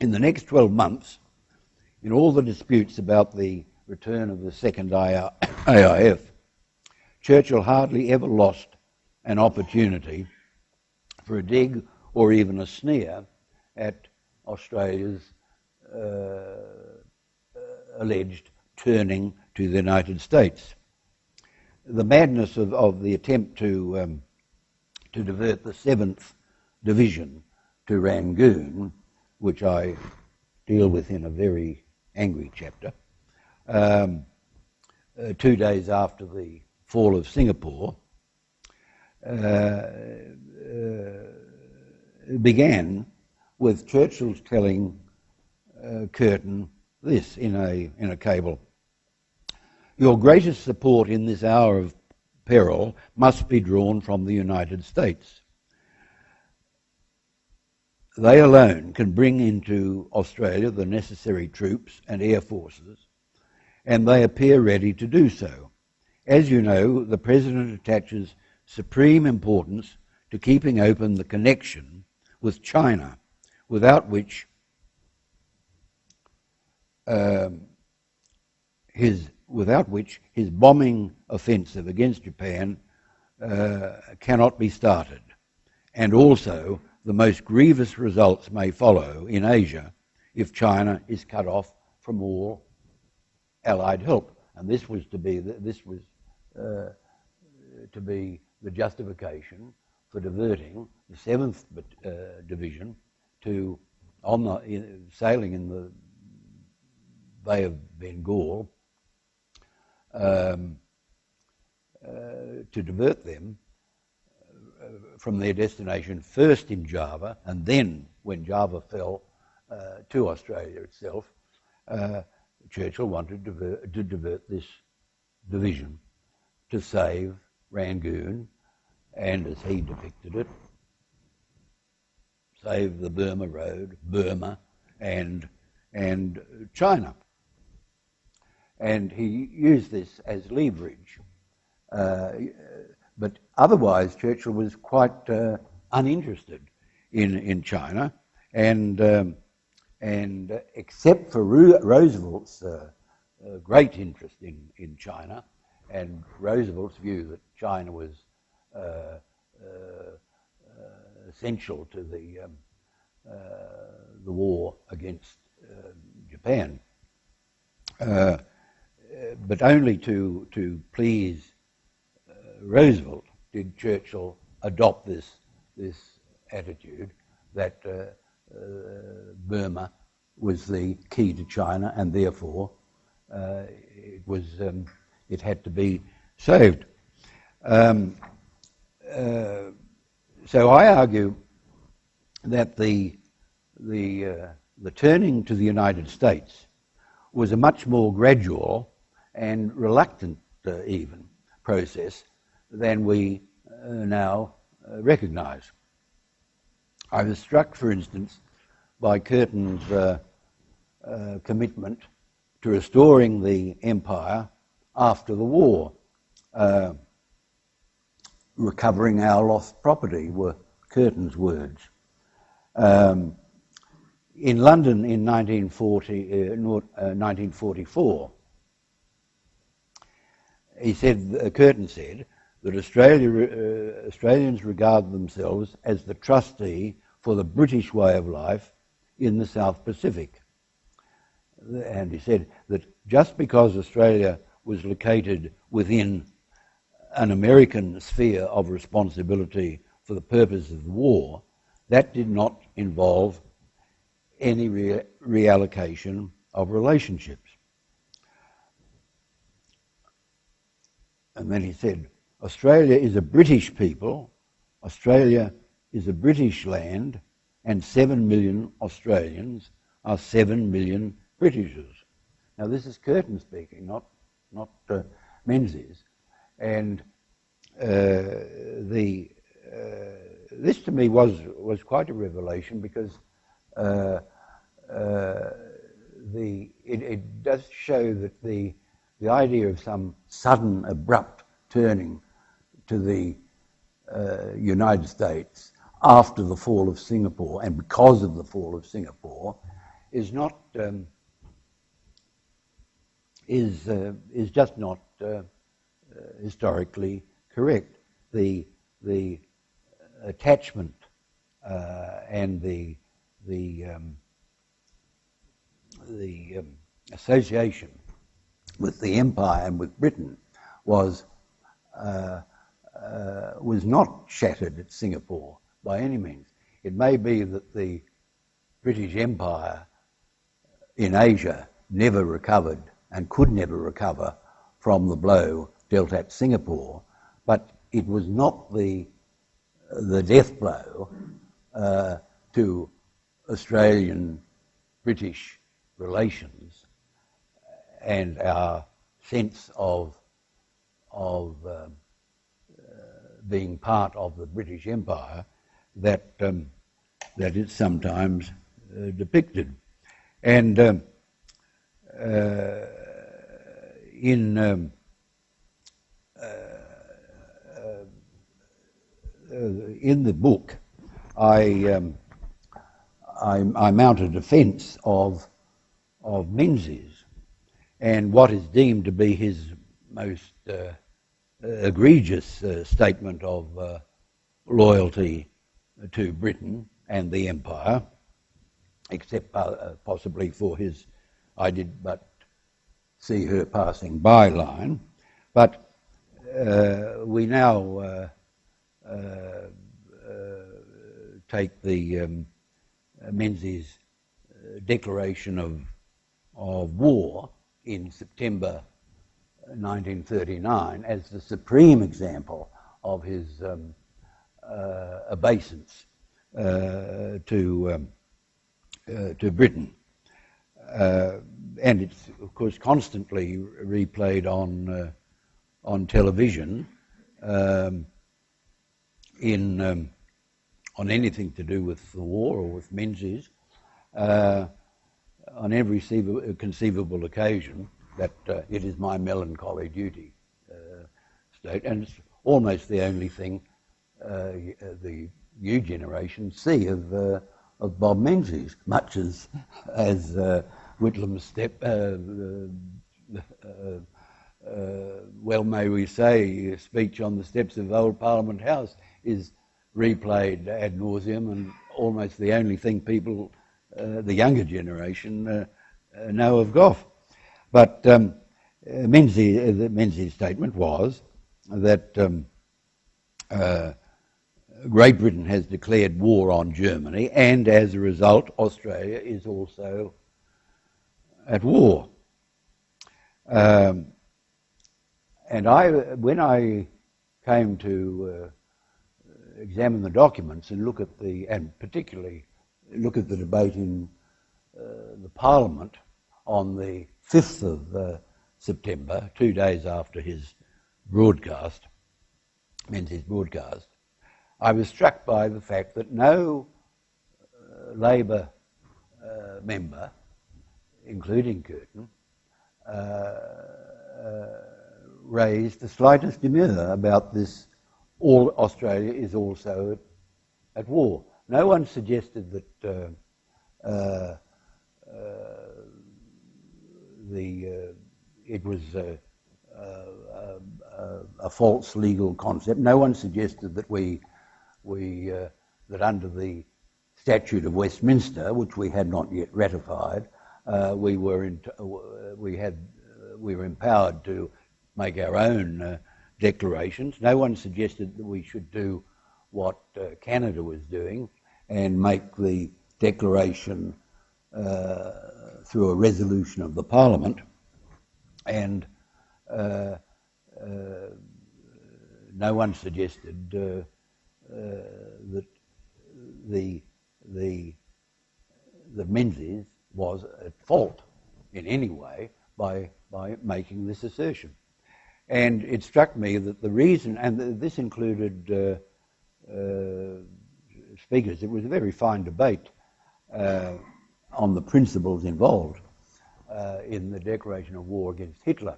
In the next 12 months, in all the disputes about the return of the second AIF, Churchill hardly ever lost an opportunity for a dig or even a sneer at Australia's alleged turning to the United States. The madness of the attempt to divert the 7th Division to Rangoon, which I deal with in a very angry chapter, 2 days after the fall of Singapore, began with Churchill's telling Curtin this in a cable: "Your greatest support in this hour of peril must be drawn from the United States. They alone can bring into Australia the necessary troops and air forces, and they appear ready to do so. As you know, the President attaches supreme importance to keeping open the connection with China, without which his bombing offensive against Japan cannot be started, and also the most grievous results may follow in Asia if China is cut off from all Allied help." And this was to be the justification for diverting the 7th Division to sailing in the Bay of Bengal, to divert them from their destination first in Java, and then, when Java fell, to Australia itself. Churchill wanted to divert this division to save Rangoon, and as he depicted it, save the Burma Road, Burma, and China. And he used this as leverage. But otherwise, Churchill was quite uninterested in China, and except for Roosevelt's great interest in China, and Roosevelt's view that China was essential to the war against Japan, but only to please Roosevelt did Churchill adopt this attitude that Burma was the key to China, and therefore it had to be saved. So I argue that the turning to the United States was a much more gradual and reluctant even process than we now recognise. I was struck, for instance, by Curtin's commitment to restoring the empire after the war. Recovering our lost property were Curtin's words. In London in 1944, Curtin said that Australians regard themselves as the trustee for the British way of life in the South Pacific. And he said that just because Australia was located within an American sphere of responsibility for the purpose of the war, that did not involve any reallocation of relationships. And then he said, Australia is a British people, Australia is a British land, and 7 million Australians are 7 million Britishers. Now this is Curtin speaking, not Menzies. And this to me was quite a revelation, because it does show that the idea of some sudden, abrupt turning to the United States after the fall of Singapore, and because of the fall of Singapore, is not is just not historically correct. The attachment and the association with the empire and with Britain was not shattered at Singapore by any means. It may be that the British Empire in Asia never recovered and could never recover from the blow dealt at Singapore, but it was not the death blow to Australian-British relations and our sense of being part of the British Empire that it's sometimes depicted. And in the book, I mount a defence of Menzies and what is deemed to be his most egregious statement of loyalty to Britain and the Empire, except possibly for his "I did but see her passing by" line. But we now take the Menzies' declaration of war in September 1939 as the supreme example of his obeisance to Britain. And it's, of course, constantly replayed on television on anything to do with the war or with Menzies, on every conceivable occasion, that it is my melancholy duty state, and it's almost the only thing the new generation see of Bob Menzies, much as Whitlam's well may we say, speech on the steps of Old Parliament House is replayed ad nauseum, and almost the only thing people, the younger generation, know of Gough. But Menzies' statement was that Great Britain has declared war on Germany, and as a result, Australia is also at war. And when I came to examine the documents and particularly look at the debate in the Parliament on the 5th of September, 2 days after his broadcast, Menzies' broadcast, I was struck by the fact that no Labor member, including Curtin, raised the slightest demur about this. All Australia is also at war. No one suggested that it was a false legal concept. No one suggested that that under the Statute of Westminster, which we had not yet ratified, we were empowered to make our own declarations. No one suggested that we should do what Canada was doing and make the declaration through a resolution of the Parliament. And no one suggested that the Menzies was at fault in any way by making this assertion. And it struck me that the reason, and this included speakers, it was a very fine debate on the principles involved in the declaration of war against Hitler.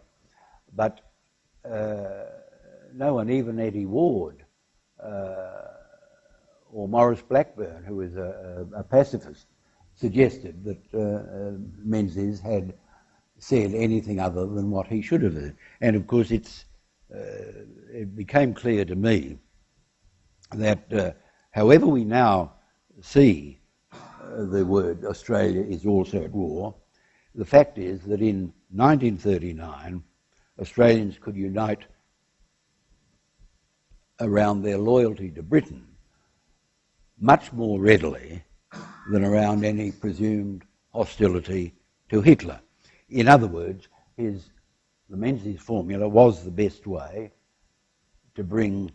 But no one, even Eddie Ward or Maurice Blackburn, who was a pacifist, suggested that Menzies had said anything other than what he should have said. And of course it became clear to me that however we now see the word Australia is also at war, the fact is that in 1939 Australians could unite around their loyalty to Britain much more readily than around any presumed hostility to Hitler. In other words, the Menzies formula was the best way to bring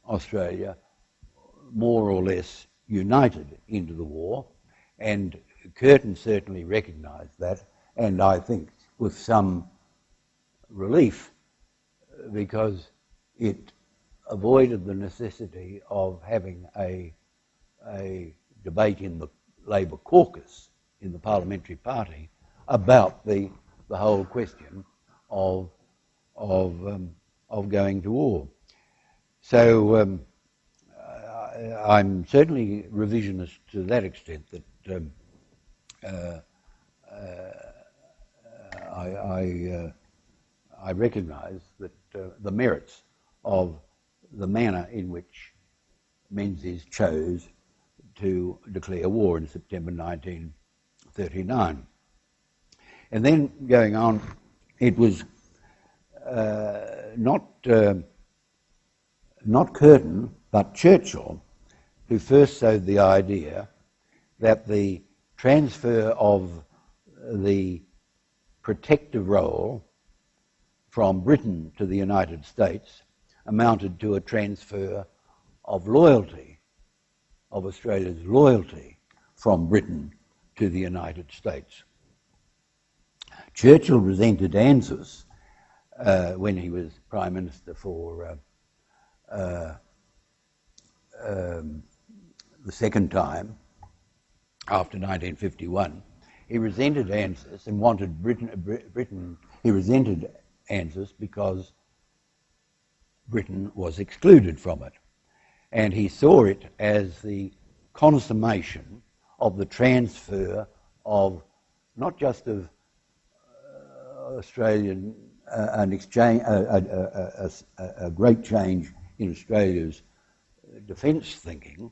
Australia more or less united into the war, and Curtin certainly recognised that, and I think with some relief, because it avoided the necessity of having a debate in the Labor caucus in the parliamentary party about the whole question of going to war. So I'm certainly revisionist to that extent that I recognise that the merits of the manner in which Menzies chose to declare war in September 1939. And then going on, it was not Curtin, but Churchill, who first sowed the idea that the transfer of the protective role from Britain to the United States amounted to a transfer of loyalty, of Australia's loyalty from Britain to the United States. Churchill resented ANZUS when he was Prime Minister for the second time after 1951. He resented ANZUS and wanted Britain. He resented ANZUS because Britain was excluded from it. And he saw it as the consummation of the transfer of not just of Australian an exchange, a great change in Australia's defence thinking,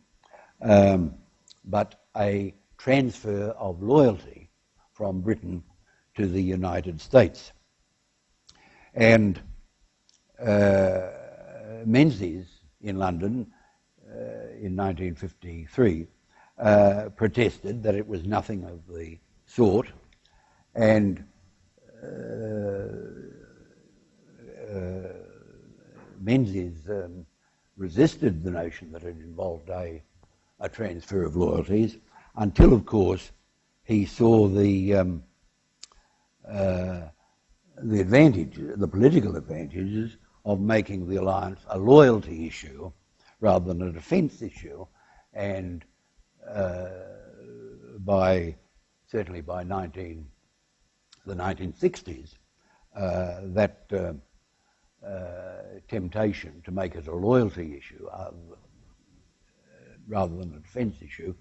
but a transfer of loyalty from Britain to the United States. And Menzies in London in 1953 protested that it was nothing of the sort, and Menzies resisted the notion that it involved a transfer of loyalties until, of course, he saw the advantage, the political advantages of making the alliance a loyalty issue rather than a defence issue, and certainly by the 1960s, that temptation to make it a loyalty issue rather than a defence issue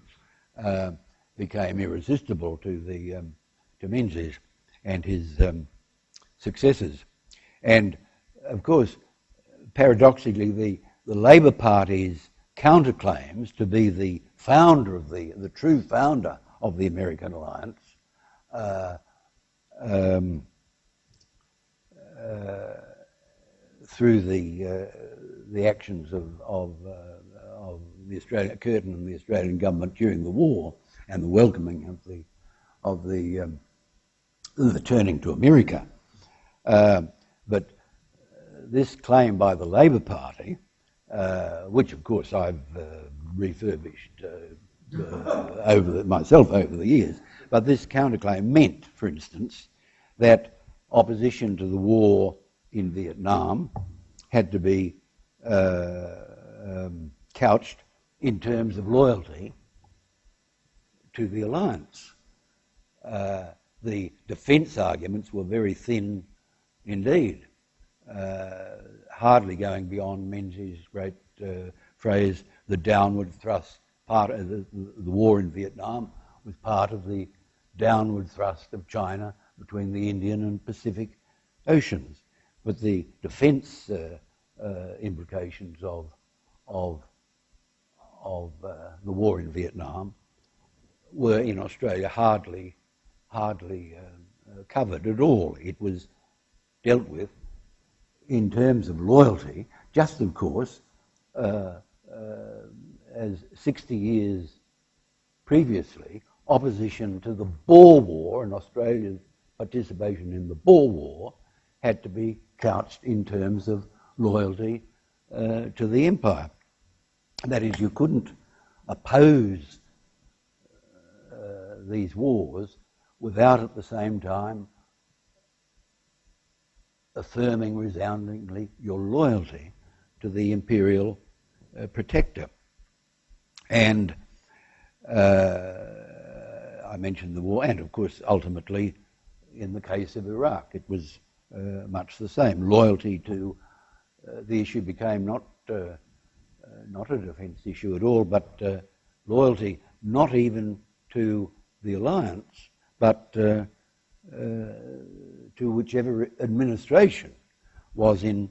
became irresistible to Menzies and his successors. And of course, paradoxically, the Labor Party's counterclaims to be the founder of the true founder of the American alliance through the actions of the Curtin and the Australian government during the war and the welcoming of the turning to America. But this claim by the Labor Party, which of course I've refurbished myself over the years, but this counterclaim meant, for instance, that opposition to the war in Vietnam had to be couched in terms of loyalty to the alliance. The defence arguments were very thin indeed, hardly going beyond Menzies' great phrase, the downward thrust part of the war in Vietnam was part of the downward thrust of China between the Indian and Pacific Oceans. But the defence implications of the war in Vietnam were in Australia hardly covered at all. It was dealt with in terms of loyalty, just of course, as 60 years previously, opposition to the Boer War and Australia's participation in the Boer War had to be couched in terms of loyalty to the empire. That is, you couldn't oppose these wars without at the same time affirming resoundingly your loyalty to the imperial protector. And I mentioned the war, and of course ultimately in the case of Iraq it was much the same. Loyalty to the issue became not a defence issue at all, but loyalty not even to the alliance, but to whichever administration was in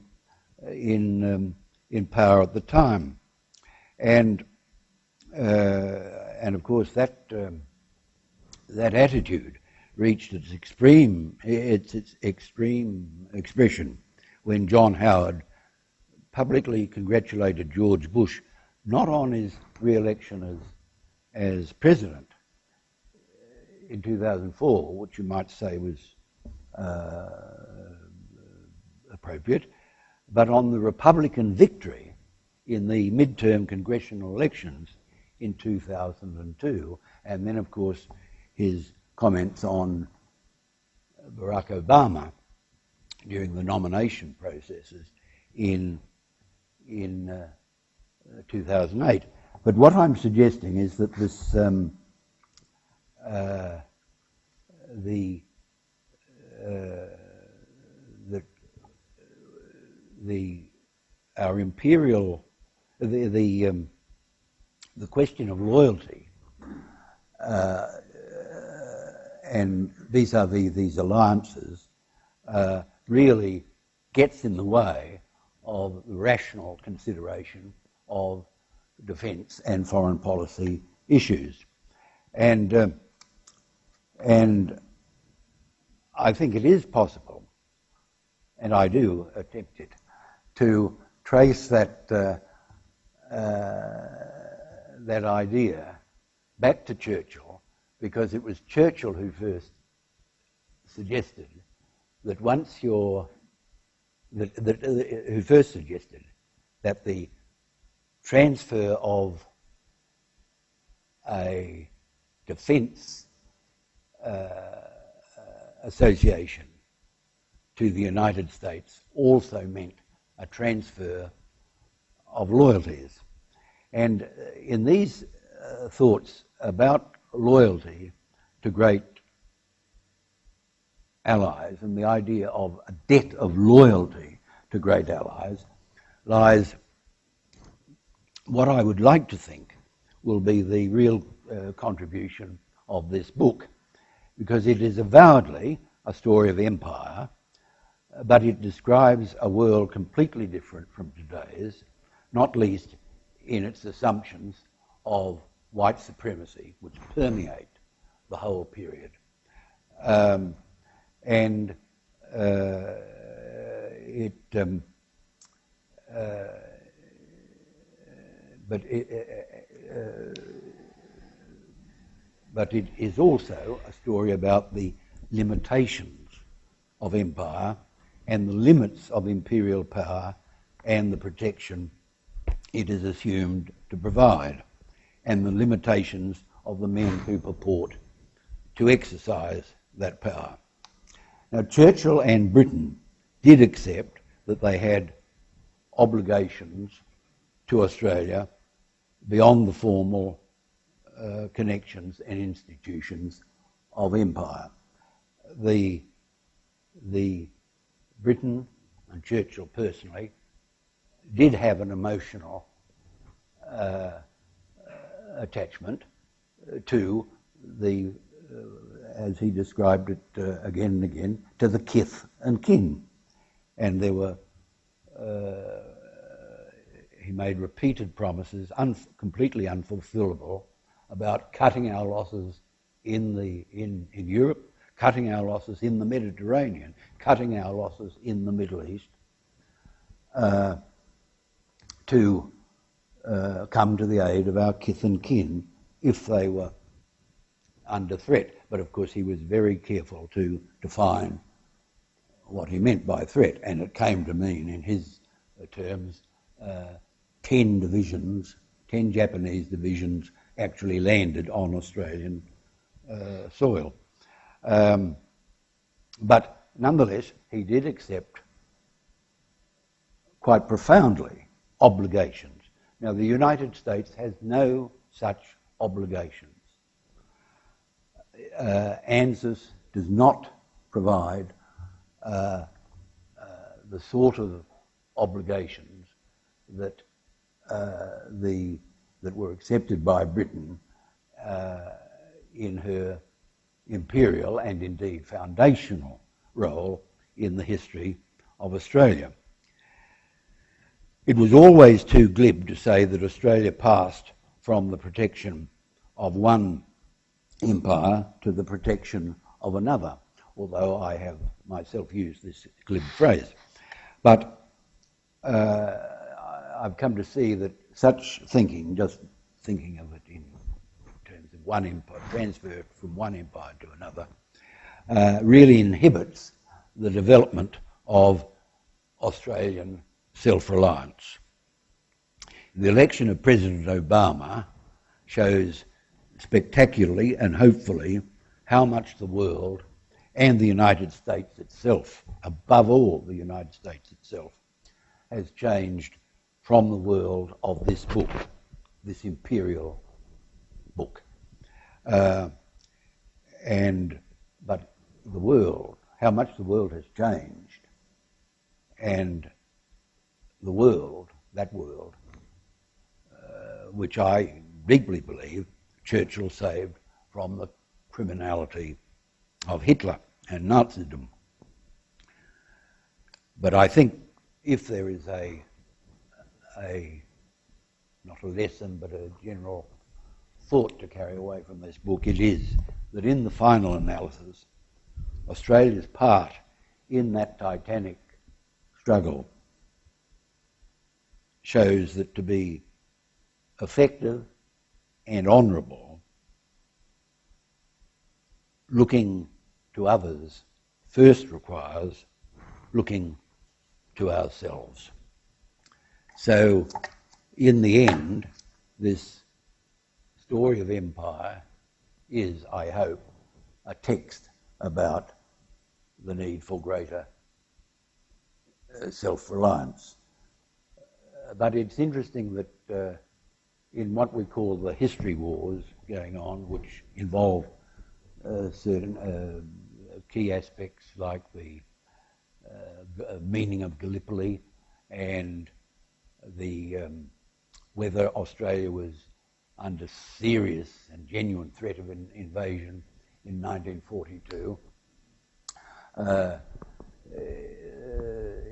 power at the time, and of course that attitude reached its extreme expression when John Howard publicly congratulated George Bush not on his re-election as president in 2004, which you might say was appropriate, but on the Republican victory in the midterm congressional elections in 2002, and then of course his comments on Barack Obama during the nomination processes in 2008. But what I'm suggesting is that this the question of loyalty and vis-a-vis these alliances really gets in the way of the rational consideration of defence and foreign policy issues. And I think it is possible, and I do attempt it, to trace that idea back to Churchill, because it was Churchill who first suggested that that the transfer of a defence association to the United States also meant a transfer of loyalties. And in these thoughts about loyalty to great allies and the idea of a debt of loyalty to great allies lies what I would like to think will be the real contribution of this book, because it is avowedly a story of empire, but it describes a world completely different from today's, not least in its assumptions of white supremacy, which permeate the whole period. But it is also a story about the limitations of empire and the limits of imperial power and the protection it is assumed to provide, and the limitations of the men who purport to exercise that power. Now, Churchill and Britain did accept that they had obligations to Australia beyond the formal connections and institutions of empire. The Britain, and Churchill personally, did have an emotional attachment to as he described it again and again, to the kith and kin. And there were, he made repeated promises, completely unfulfillable, about cutting our losses in Europe, cutting our losses in the Mediterranean, cutting our losses in the Middle East, to come to the aid of our kith and kin if they were under threat. But of course he was very careful to define what he meant by threat, and it came to mean, in his terms, 10 divisions, 10 Japanese divisions actually landed on Australian soil. But nonetheless, he did accept quite profoundly obligations. Now, the United States has no such obligations. ANZUS does not provide the sort of obligations that that were accepted by Britain in her imperial and indeed foundational role in the history of Australia. It was always too glib to say that Australia passed from the protection of one empire to the protection of another, although I have myself used this glib phrase. But I've come to see that such thinking, just thinking of it in terms of one empire, transfer from one empire to another, really inhibits the development of Australian self-reliance. The election of President Obama shows spectacularly and hopefully how much the world and the United States itself, above all the United States itself, has changed from the world of this book, this imperial book. But the world, how much the world has changed, and the world, that world, which I deeply believe Churchill saved from the criminality of Hitler and Nazism. But I think if there is not a lesson, but a general thought to carry away from this book, it is that in the final analysis, Australia's part in that titanic struggle shows that to be effective and honourable, looking to others first requires looking to ourselves. So, in the end, this story of empire is, I hope, a text about the need for greater self-reliance. But it's interesting that in what we call the history wars going on, which involve certain key aspects like the meaning of Gallipoli and the whether Australia was under serious and genuine threat of an invasion in 1942.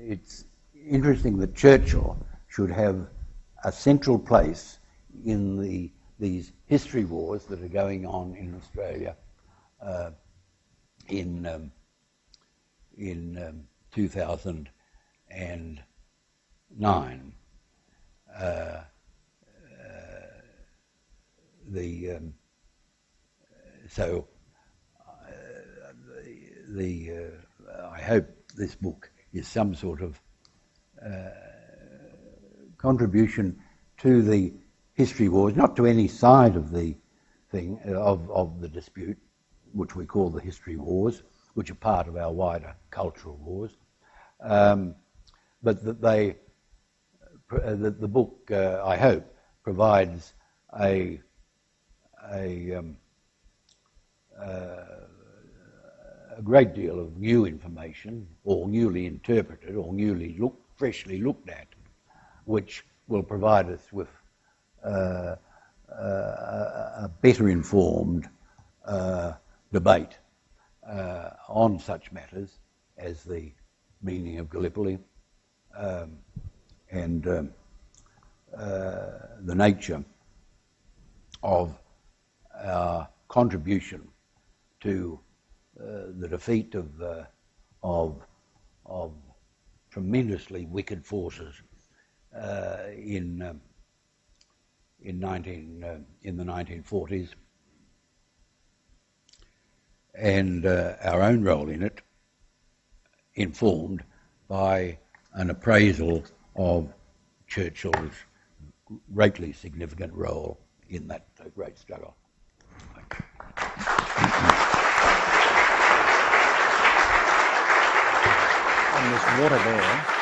It's interesting that Churchill should have a central place in these history wars that are going on in Australia in 2009. I hope this book is some sort of contribution to the history wars, not to any side of the thing of the dispute, which we call the history wars, which are part of our wider cultural wars, but that the book, I hope, provides a great deal of new information, or newly interpreted, or freshly looked at, which will provide us with a better informed debate on such matters as the meaning of Gallipoli and the nature of our contribution to the defeat of tremendously wicked forces in the 1940s, and our own role in it, informed by an appraisal of Churchill's greatly significant role in that great struggle. On this water there,